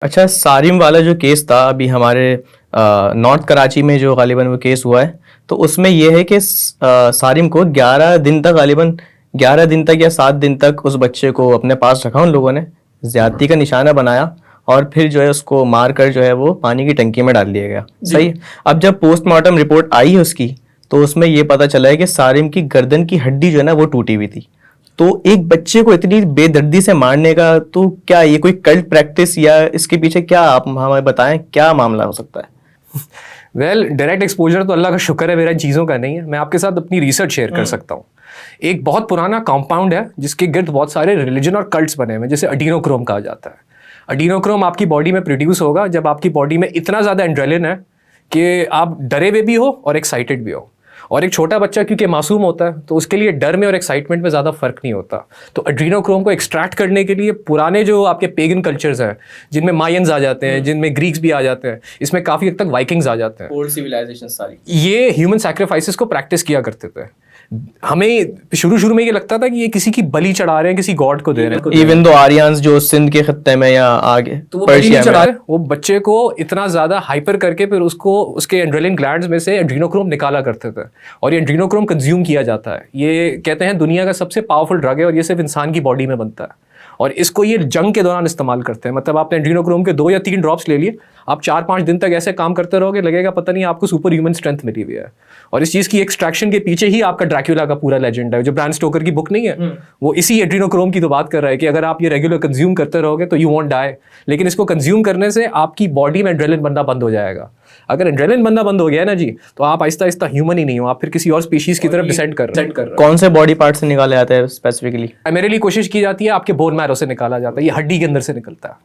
अच्छा, सारिम वाला जो केस था अभी हमारे नॉर्थ कराची में जो गालिबन वो केस हुआ है, तो उसमें यह है कि सारिम को 11 दिन तक गालिबन 11 दिन तक या 7 दिन तक उस बच्चे को अपने पास रखा उन लोगों ने, ज्यादती का निशाना बनाया और फिर जो है उसको मार कर जो है वो पानी की टंकी में डाल दिया गया। सही है। अब जब पोस्टमार्टम रिपोर्ट आई है उसकी, तो उसमें ये पता चला है कि सारिम की गर्दन की हड्डी जो है ना वो टूटी हुई थी। तो एक बच्चे को इतनी बेदर्दी से मारने का, तो क्या ये कोई कल्ट प्रैक्टिस या इसके पीछे क्या, आप हमें बताएं क्या मामला हो सकता है? वेल, डायरेक्ट एक्सपोजर तो अल्लाह का शुक्र है मेरा चीज़ों का नहीं है। मैं आपके साथ अपनी रिसर्च शेयर कर सकता हूँ। एक बहुत पुराना कंपाउंड है जिसके गिर्द बहुत सारे रिलीजन और कल्ट्स बने हुए हैं, जिसे अडीनोक्रोम कहा जाता है। अडीनोक्रोम आपकी बॉडी में प्रोड्यूस होगा जब आपकी बॉडी में इतना ज़्यादा एड्रेलिन है कि आप डरे हुए भी हो और एक्साइटेड भी हो। और एक छोटा बच्चा क्योंकि मासूम होता है तो उसके लिए डर में और एक्साइटमेंट में ज़्यादा फर्क नहीं होता। तो एड्रीनोक्रोम को एक्सट्रैक्ट करने के लिए पुराने जो आपके पेगन कल्चर्स हैं, जिनमें मायंस आ जाते हैं, जिनमें ग्रीक्स भी आ जाते हैं, इसमें काफ़ी हद तक वाइकिंग्स आ जाते हैं, ओल्ड सिविलाइजेशन सारी, ये ह्यूमन सैक्रिफाइसेस को प्रैक्टिस किया करते थे। हमें शुरू में ये लगता था कि ये किसी की बलि चढ़ा रहे हैं, किसी गॉड को दे रहे हैं। इवन दो आर्यंस जो सिंध के खत्ते में या आगे तो वो बलि नहीं चढ़ा रहे, वो बच्चे को इतना ज़्यादा हाइपर करके फिर उसको उसके एड्रेनलिन ग्लैंड्स में से एड्रीनोक्रोम निकाला करते थे और ये एड्रीनोक्रोम कंज्यूम किया जाता है। ये कहते हैं दुनिया का सबसे पावरफुल ड्रग है और ये सिर्फ इंसान की बॉडी में बनता है और इसको ये जंग के दौरान इस्तेमाल करते हैं। मतलब आपने एड्रीनोक्रोम के 2 या 3 ड्रॉप्स ले लिए, आप 4-5 दिन तक ऐसे काम करते रहोगे, लगेगा पता नहीं आपको सुपर ह्यूमन स्ट्रेंथ मिली हुई है। और इस चीज़ की एक्सट्रैक्शन के पीछे ही आपका ड्रैक्युला का पूरा लेजेंड है। जो ब्राम स्टोकर की बुक नहीं है, वो इसी एड्रीनोक्रोम की तो बात कर रहा है कि अगर आप ये रेगुलर कंज्यूम करते रहोगे तो यू वोंट डाई, लेकिन इसको कंज्यूम करने से आपकी बॉडी में एड्रेनलिन बनना बंद हो जाएगा। अगर एड्रेनलिन बनना बंद हो गया ना जी, तो आप आहिस्ता आहिस्ता ह्यूमन ही नहीं हो, आप फिर किसी और स्पीशीज की तरफ डिसेंड कर रहे हो। कौन से बॉडी पार्ट से निकाले जाते हैं स्पेसिफिकली? प्राइमरीली कोशिश की जाती है आपके बोन मैरो से निकाला जाता है, ये हड्डी के अंदर से निकलता है।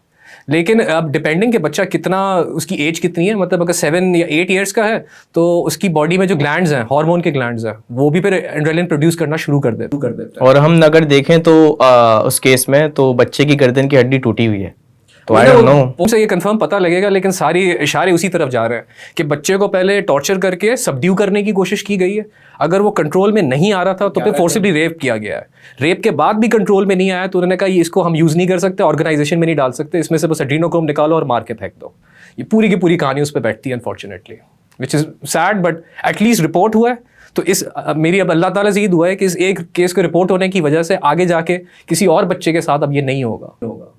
लेकिन अब डिपेंडिंग कि बच्चा कितना, उसकी एज कितनी है, मतलब अगर 7 या 8 ईयर्स का है तो उसकी बॉडी में जो ग्लैंड्स हैं, हार्मोन के ग्लैंड्स हैं, वो भी फिर एड्रेनलिन प्रोड्यूस करना शुरू कर देते हैं। और हम अगर देखें तो उस केस में तो बच्चे की गर्दन की हड्डी टूटी हुई है, तो आई डोंट नो से ये कंफर्म पता लगेगा, लेकिन सारी इशारे उसी तरफ जा रहे हैं कि बच्चे को पहले टॉर्चर करके सबड्यू करने की कोशिश की गई है। अगर वो कंट्रोल में नहीं आ रहा था तो फिर फोर्सिबली रेप किया गया है। रेप के बाद भी कंट्रोल में नहीं आया तो उन्होंने कहा ये इसको हम यूज़ नहीं कर सकते, ऑर्गेनाइजेशन में नहीं डाल सकते, इसमें से बस एड्रीनोक्रोम निकालो और मार के फेंक दो। ये पूरी की पूरी कहानी उस पर बैठती है unfortunately, which is sad, but at least report हुआ है। तो इस मेरी अब अल्लाह ताला से ये दुआ है कि इस एक केस को रिपोर्ट होने की वजह से आगे जाके किसी और बच्चे के साथ अब ये नहीं होगा।